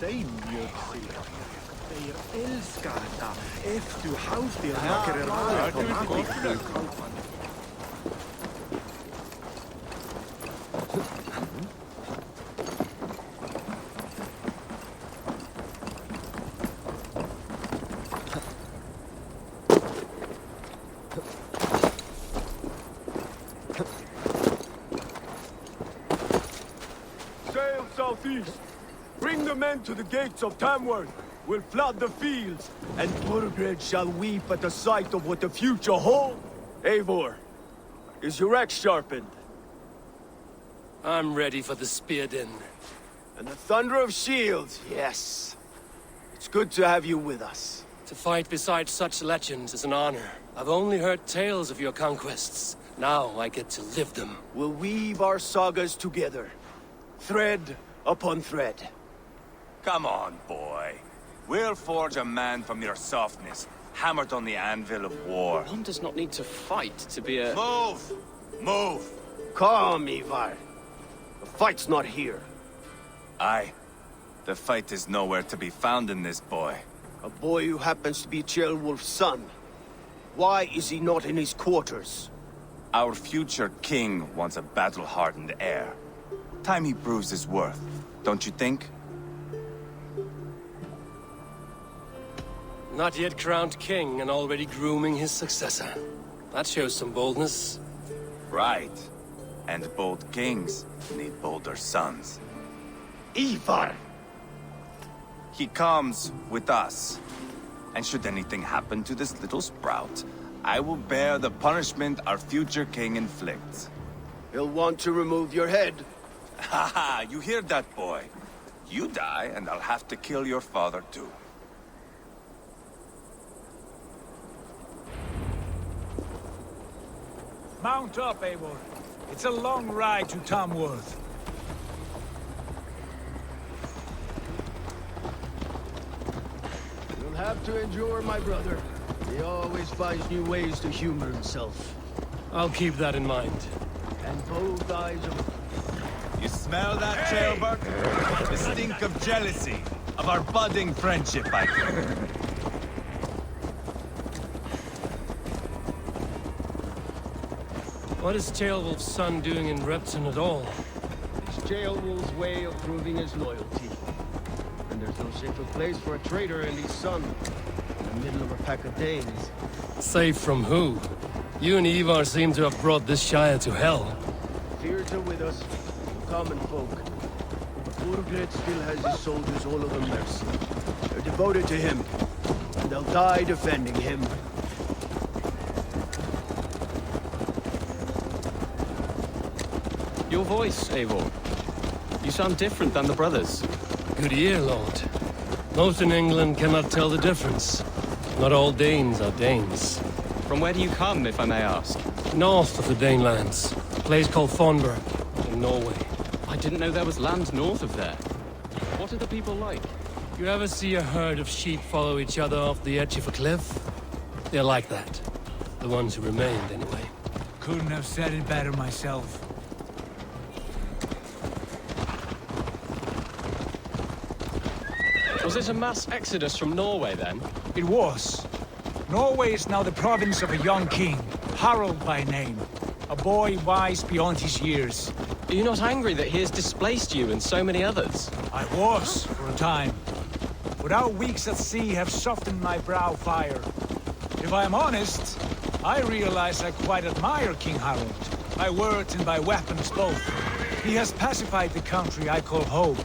Säg mjölksyra. Säger älskata. Efter haustir makar röra på mattik. Sail southeast. Bring the men to the gates of Tamworth. We'll flood the fields, and Burgred shall weep at the sight of what the future holds. Eivor, is your axe sharpened? I'm ready for the spear din. And the thunder of shields, yes. It's good to have you with us. To fight beside such legends is an honor. I've only heard tales of your conquests. Now I get to live them. We'll weave our sagas together. Thread upon thread. Come on, boy. We'll forge a man from your softness, hammered on the anvil of war. One does not need to fight to be a... Move! Move! Calm, Ivar. The fight's not here. Aye. The fight is nowhere to be found in this boy. A boy who happens to be Ceolwulf's son. Why is he not in his quarters? Our future king wants a battle-hardened heir. Time he proves his worth, don't you think? Not yet crowned king and already grooming his successor. That shows some boldness. Right. And bold kings need bolder sons. Ivar! He comes with us. And should anything happen to this little sprout, I will bear the punishment our future king inflicts. He'll want to remove your head. Haha, you hear that, boy? You die, and I'll have to kill your father, too. Mount up, Eivor. It's a long ride to Tamworth. You'll have to endure, my brother. He always finds new ways to humor himself. I'll keep that in mind. And both eyes of... You smell that, Ceolbert? The stink of jealousy, of our budding friendship, I think. What is Ceolwulf's son doing in Repton at all? It's Ceolwulf's way of proving his loyalty. And there's no safer place for a traitor and his son. In the middle of a pack of Danes. Safe from who? You and Ivar seem to have brought this Shire to hell. Fears are with us, common folk. But Burgred still has his soldiers all over mercy. They're devoted to him. And they'll die defending him. Your voice, Eivor. You sound different than the brothers. Good ear, Lord. Most in England cannot tell the difference. Not all Danes are Danes. From where do you come, if I may ask? North of the Danelands. A place called Thornburg, in Norway. I didn't know there was land north of there. What are the people like? You ever see a herd of sheep follow each other off the edge of a cliff? They're like that. The ones who remained, anyway. Couldn't have said it better myself. Was it a mass exodus from Norway, then? It was. Norway is now the province of a young king, Harald by name. A boy wise beyond his years. Are you not angry that he has displaced you and so many others? I was, for a time. But our weeks at sea have softened my brow fire. If I am honest, I realize I quite admire King Harald. By words and by weapons both. He has pacified the country I call home.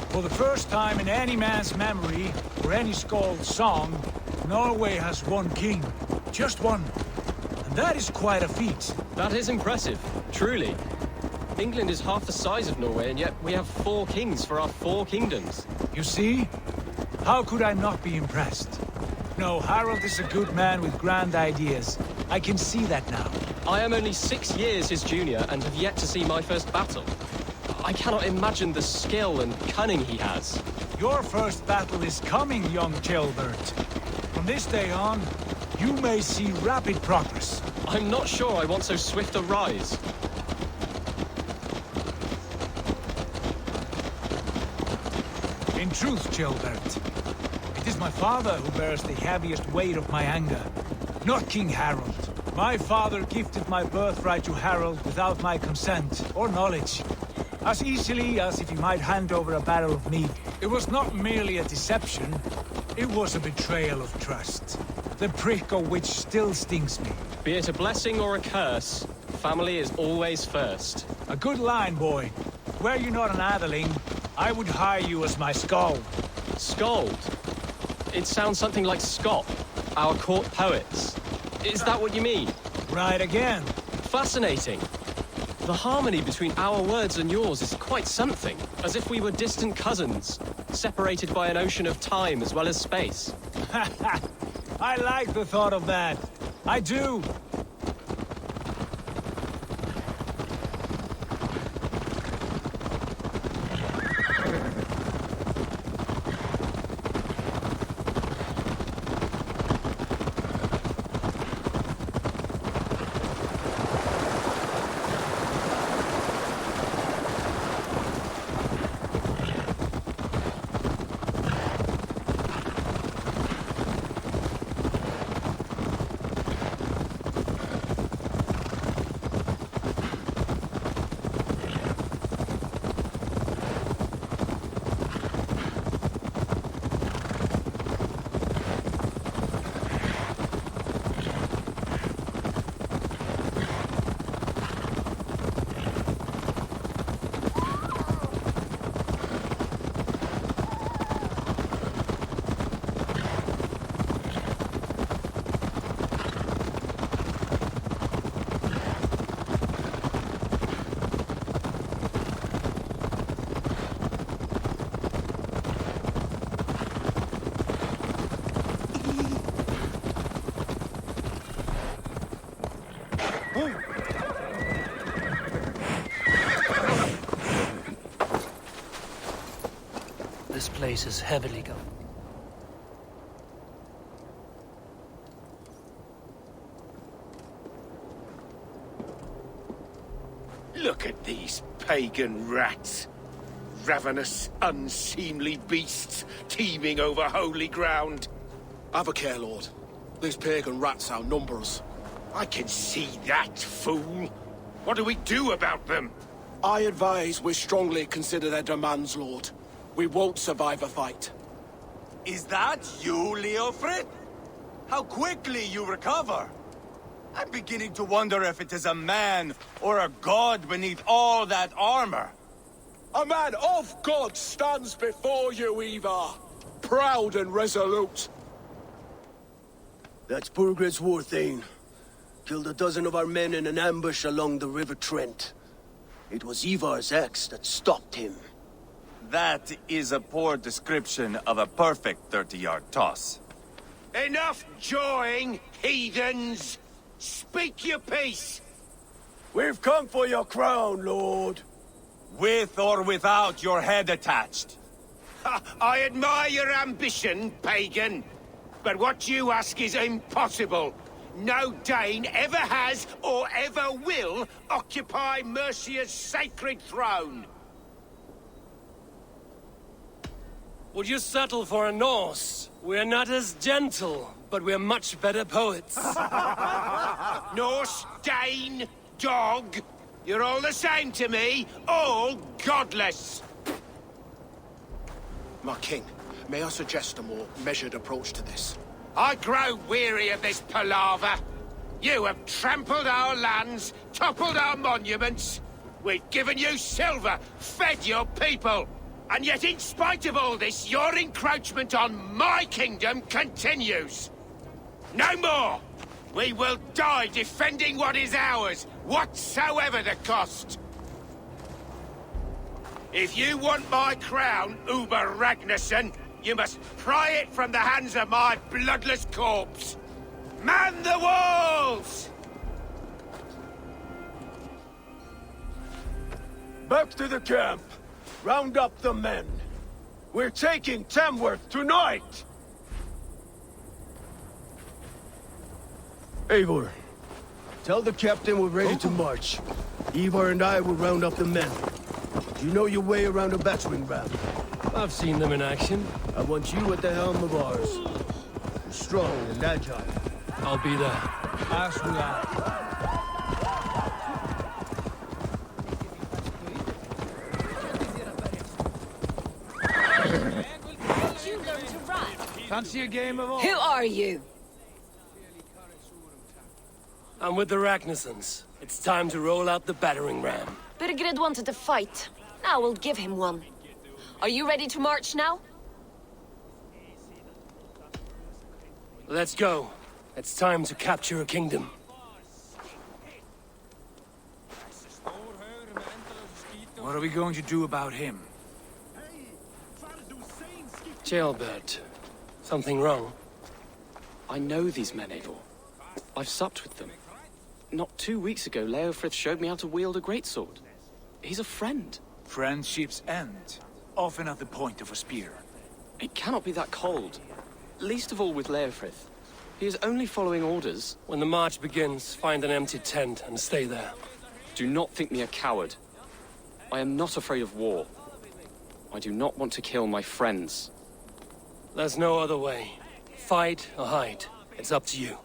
For the first time in any man's memory, or any skald's song, Norway has one king. Just one. And that is quite a feat. That is impressive, truly. England is half the size of Norway, and yet we have 4 kings for our 4 kingdoms. You see? How could I not be impressed? No, Harald is a good man with grand ideas. I can see that now. I am only 6 years his junior, and have yet to see my first battle. I cannot imagine the skill and cunning he has. Your first battle is coming, young Ceolbert. From this day on, you may see rapid progress. I'm not sure I want so swift a rise. In truth, Gilbert. It is my father who bears the heaviest weight of my anger, not King Harold. My father gifted my birthright to Harold without my consent or knowledge. As easily as if he might hand over a barrel of meat. It was not merely a deception, it was a betrayal of trust. The prick of which still stings me. Be it a blessing or a curse, family is always first. A good line, boy. Were you not an atheling, I would hire you as my skald. Skald? It sounds something like Scott, our court poets. Is that what you mean? Right again. Fascinating. The harmony between our words and yours is quite something. As if we were distant cousins, separated by an ocean of time as well as space. I like the thought of that. I do. This place is heavily guarded. Look at these pagan rats. Ravenous, unseemly beasts teeming over holy ground. Have a care, Lord. These pagan rats outnumber us. I can see that, fool. What do we do about them? I advise we strongly consider their demands, Lord. We won't survive a fight. Is that you, Leofrid? How quickly you recover! I'm beginning to wonder if it is a man or a god beneath all that armor. A man of God stands before you, Ivar. Proud and resolute. That's Burgred's war thane. Killed a dozen of our men in an ambush along the River Trent. It was Ivar's axe that stopped him. That is a poor description of a perfect 30-yard toss. Enough jawing, heathens! Speak your piece! We've come for your crown, Lord. With or without your head attached. I admire your ambition, pagan. But what you ask is impossible. No Dane ever has or ever will occupy Mercia's sacred throne. Would you settle for a Norse? We're not as gentle, but we're much better poets. Norse, Dane, dog. You're all the same to me. All godless. My king, may I suggest a more measured approach to this? I grow weary of this palaver. You have trampled our lands, toppled our monuments. We've given you silver, fed your people. And yet, in spite of all this, your encroachment on my kingdom continues. No more! We will die defending what is ours, whatsoever the cost. If you want my crown, Uber Ragnarsson, you must pry it from the hands of my bloodless corpse. Man the walls! Back to the camp. Round up the men. We're taking Tamworth tonight! Eivor, tell the captain we're ready to march. Ivar and I will round up the men. You know your way around a battering ram. I've seen them in action. I want you at the helm of ours. You're strong and agile. I'll be there. As we are. You learn to ride. Fancy a game of all? Who are you? I'm with the Ragnarsons. It's time to roll out the battering ram. Birgrid wanted to fight. Now we'll give him one. Are you ready to march now? Let's go. It's time to capture a kingdom. What are we going to do about him? Jailbird. Something wrong? I know these men, Eivor. I've supped with them. Not 2 weeks ago, Leofrith showed me how to wield a greatsword. He's a friend. Friendships end, often at the point of a spear. It cannot be that cold. Least of all with Leofrith. He is only following orders. When the march begins, find an empty tent and stay there. Do not think me a coward. I am not afraid of war. I do not want to kill my friends. There's no other way. Fight or hide. It's up to you.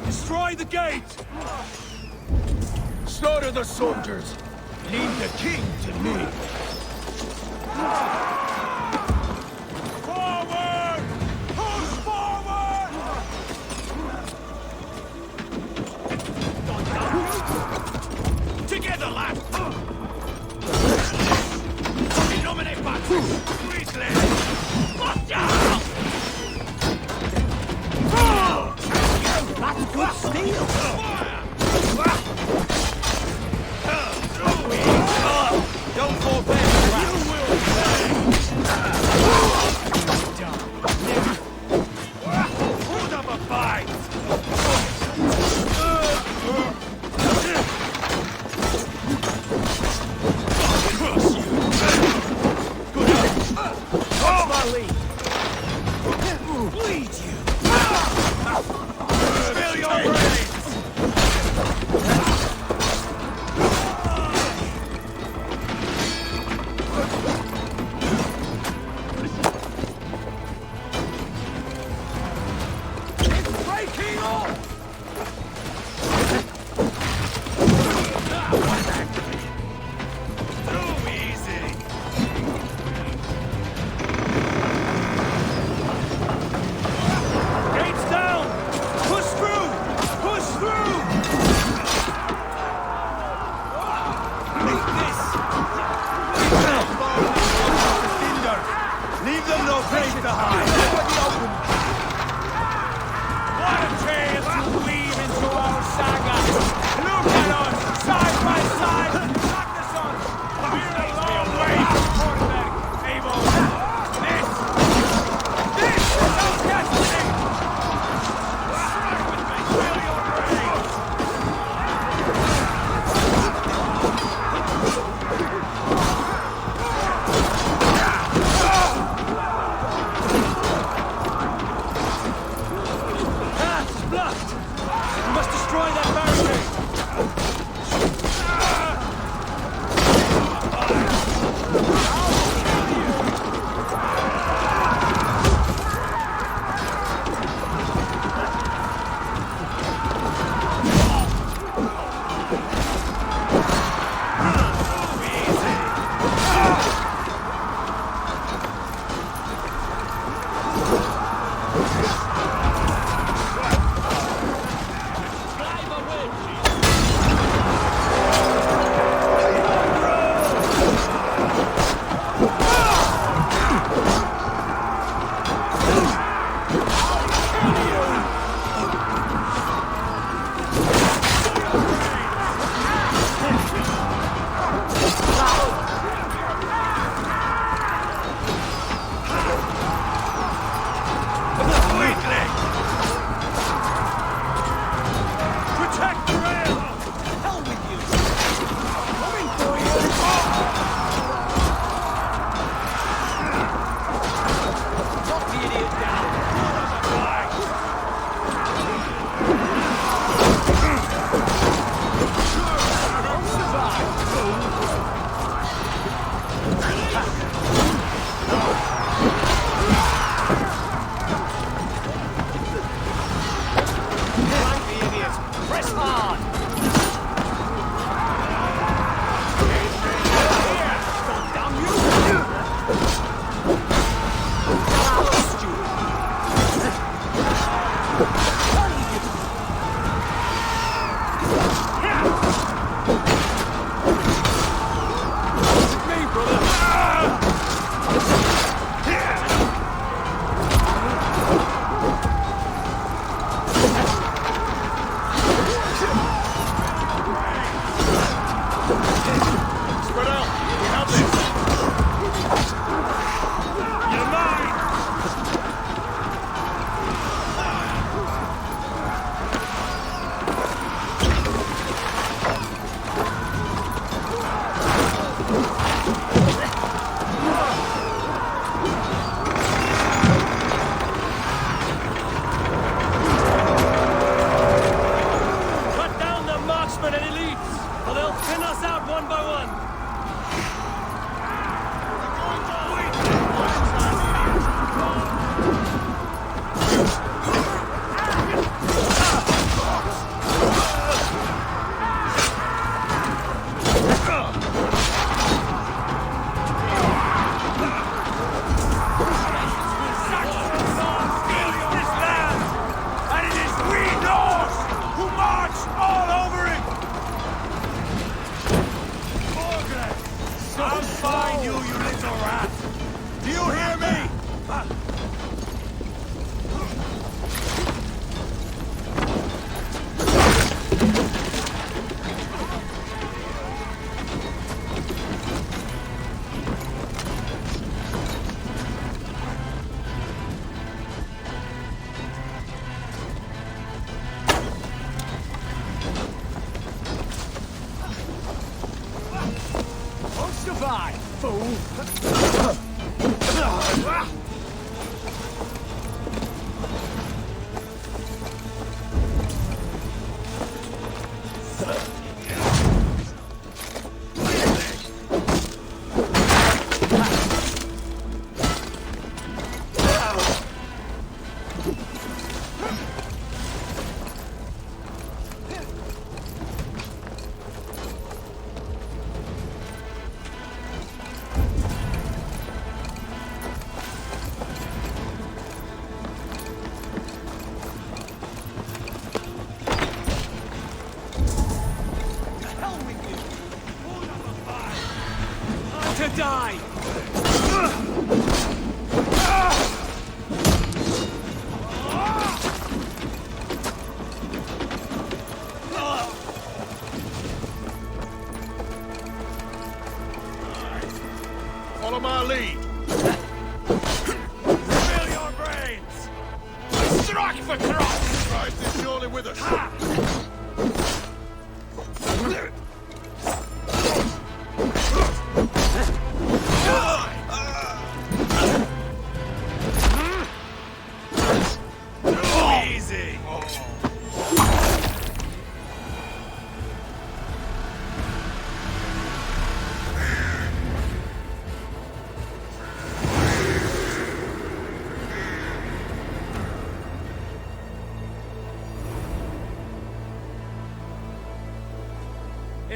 Destroy the gate! Slaughter the soldiers! Leave the king to me! Forward! Push forward! Together, lad! Illuminate back! Quickly! Watch out! That's good steel! Don't fall back! You will hold up a fight! Good up! What's my lead? Bleed you! Spill your brains! It's breaking off! Too easy! Gates down! Push through! Push through! Take this! Leave them no place to hide! What a chance to weave into our saga! Look at us! Side by side! Ragnarsson! We're a long way from Hornberg, Eivor! This is our destiny! Strike with me! Feel your brains! That's blocked! We must destroy that barricade!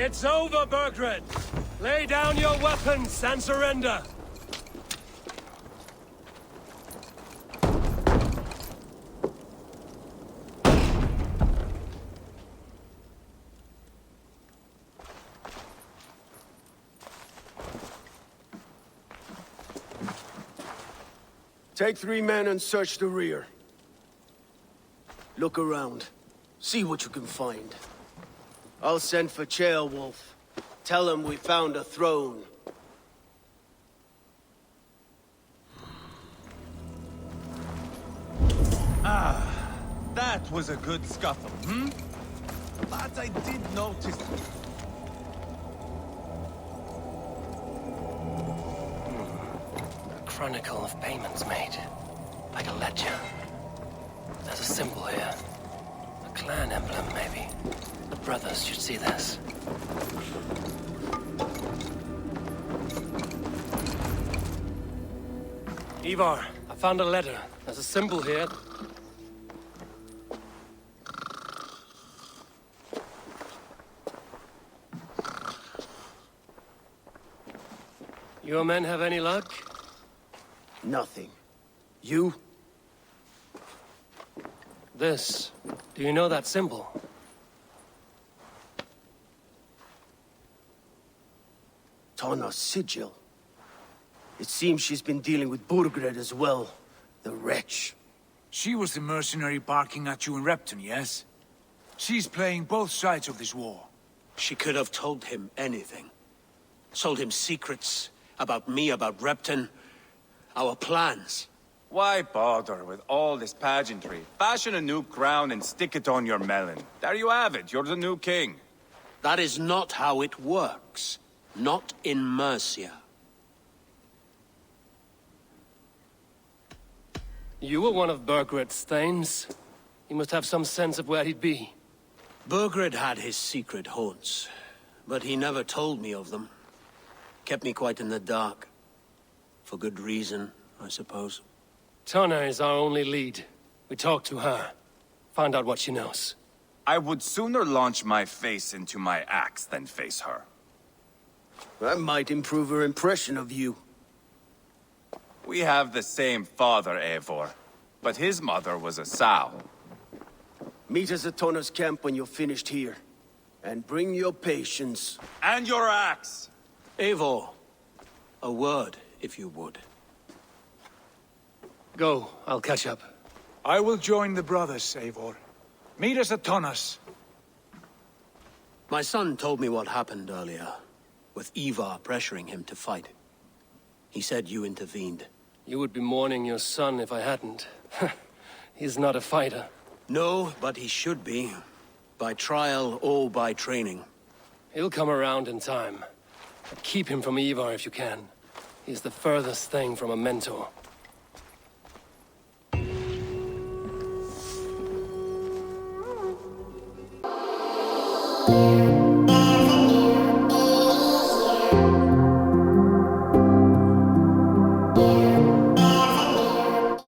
It's over, Burgred! Lay down your weapons and surrender! Take 3 men and search the rear. Look around. See what you can find. I'll send for Ceolwulf. Tell him we found a throne. That was a good scuffle, hmm? But I did notice... A chronicle of payments made. Like a ledger. There's a symbol here. A clan emblem, maybe. The brothers should see this. Ivar, I found a letter. There's a symbol here. Your men have any luck? Nothing. You? This. Do you know that symbol? Tana's sigil. It seems she's been dealing with Burgred as well. The wretch. She was the mercenary barking at you in Repton, yes? She's playing both sides of this war. She could have told him anything. Told him secrets about me, about Repton, our plans. Why bother with all this pageantry? Fashion a new crown and stick it on your melon. There you have it, you're the new king. That is not how it works. Not in Mercia. You were one of Burgred's thanes. He must have some sense of where he'd be. Burgred had his secret haunts, but he never told me of them. Kept me quite in the dark. For good reason, I suppose. Tana is our only lead. We talk to her. Find out what she knows. I would sooner launch my face into my axe than face her. That might improve her impression of you. We have the same father, Eivor, but his mother was a sow. Meet us at Tana's camp when you're finished here. And bring your patience. And your axe! Eivor, a word, if you would. Go, I'll catch up. I will join the brothers, Eivor. Meet us at Tana's. My son told me what happened earlier, with Ivar pressuring him to fight. He said you intervened. You would be mourning your son if I hadn't. He's not a fighter. No, but he should be. By trial or by training. He'll come around in time. But keep him from Ivar if you can. He's the furthest thing from a mentor. Yeah.